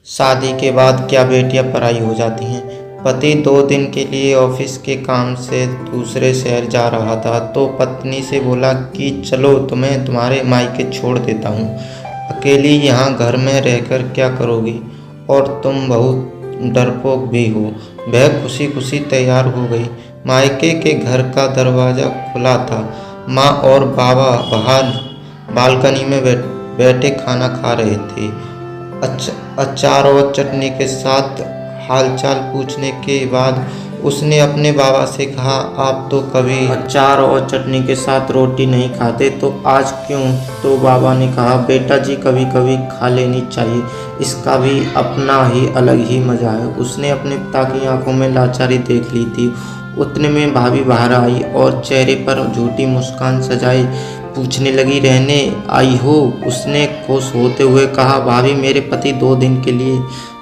शादी के बाद क्या बेटियां पराई हो जाती हैं। पति 2 दिन के लिए ऑफिस के काम से दूसरे शहर जा रहा था तो पत्नी से बोला कि चलो तुम्हें तुम्हारे मायके छोड़ देता हूँ, अकेली यहाँ घर में रहकर क्या करोगी, और तुम बहुत डरपोक भी हो। वह खुशी खुशी तैयार हो गई। मायके के घर का दरवाज़ा खुला था। माँ और बाबा बाहर बालकनी में बैठे खाना खा रहे थे। अचार और चटनी के साथ हालचाल पूछने के बाद उसने अपने बाबा से कहा, आप तो कभी अचार और चटनी के साथ रोटी नहीं खाते, तो आज क्यों? तो बाबा ने कहा, बेटा जी कभी कभी खा लेनी चाहिए, इसका भी अपना ही अलग ही मज़ा है। उसने अपने पिता की आंखों में लाचारी देख ली थी। उतने में भाभी बाहर आई और चेहरे पर झूठी मुस्कान सजाए पूछने लगी, रहने आई हो? उसने खुश होते हुए कहा, भाभी मेरे पति 2 दिन के लिए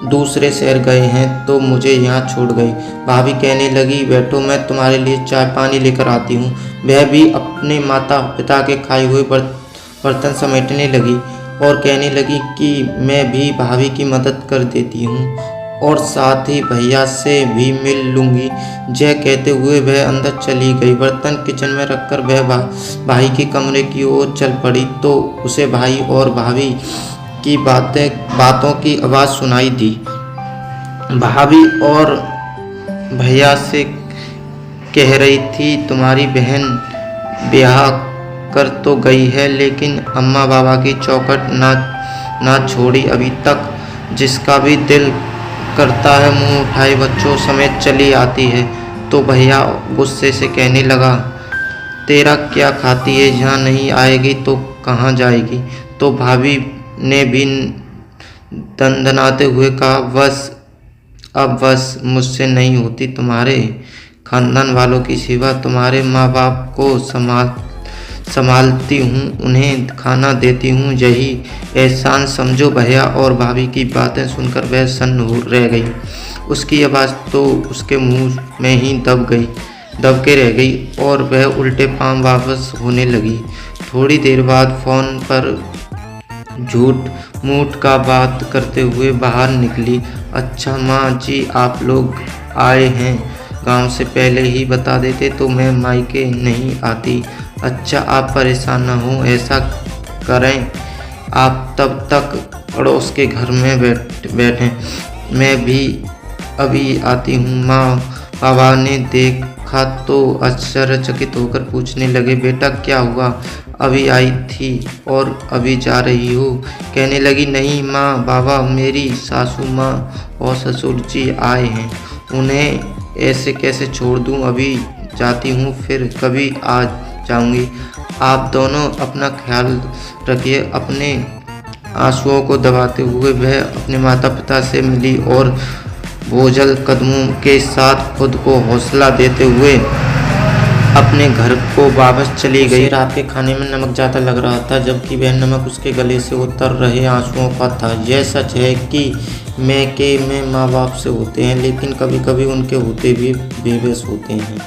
दूसरे शहर गए हैं तो मुझे यहाँ छोड़ गई। भाभी कहने लगी, बैठो मैं तुम्हारे लिए चाय पानी लेकर आती हूँ। वह भी अपने माता पिता के खाए हुए बर्तन समेटने लगी और कहने लगी कि मैं भी भाभी की मदद कर देती हूँ और साथ ही भैया से भी मिल लूँगी। जय कहते हुए वह अंदर चली गई। बर्तन किचन में रखकर वह भाई के कमरे की ओर चल पड़ी तो उसे भाई और भाभी की बातों की आवाज़ सुनाई दी। भाभी और भैया से कह रही थी, तुम्हारी बहन ब्याह कर तो गई है लेकिन अम्मा बाबा की चौखट ना छोड़ी अभी तक। जिसका भी दिल करता है मुंह उठाए बच्चों समेत चली आती है। तो भैया गुस्से से कहने लगा, तेरा क्या खाती है, यहाँ नहीं आएगी तो कहाँ जाएगी? तो भाभी ने भी दंदनाते हुए कहा, बस मुझसे नहीं होती। तुम्हारे खानदान वालों की सेवा, तुम्हारे माँ बाप को संभालती हूँ, उन्हें खाना देती हूँ, यही एहसान समझो। भैया और भाभी की बातें सुनकर वह सन्न रह गई। उसकी आवाज़ तो उसके मुंह में ही दब के रह गई और वह उल्टे पांव वापस होने लगी। थोड़ी देर बाद फ़ोन पर झूठ मूठ का बात करते हुए बाहर निकली। अच्छा माँ जी आप लोग आए हैं, गांव से पहले ही बता देते तो मैं मायके नहीं आती। अच्छा आप परेशान न हो, ऐसा करें आप तब तक पड़ोस के घर में बैठें, मैं भी अभी आती हूँ। माँ बाबा ने देखा तो आश्चर्यचकित होकर पूछने लगे, बेटा क्या हुआ, अभी आई थी और अभी जा रही हो? कहने लगी, नहीं माँ बाबा, मेरी सासू माँ और ससुर जी आए हैं, उन्हें ऐसे कैसे छोड़ दूँ? अभी जाती हूँ फिर कभी आ जाऊँगी। आप दोनों अपना ख्याल रखिए। अपने आंसुओं को दबाते हुए वह अपने माता पिता से मिली और बोझल कदमों के साथ खुद को हौसला देते हुए अपने घर को वापस चली गई। रात के खाने में नमक ज़्यादा लग रहा था जबकि वह नमक उसके गले से उतर रहे आंसुओं का था। यह सच है कि मैके में माँ बाप से होते हैं लेकिन कभी कभी उनके होते भी बेबस होते हैं।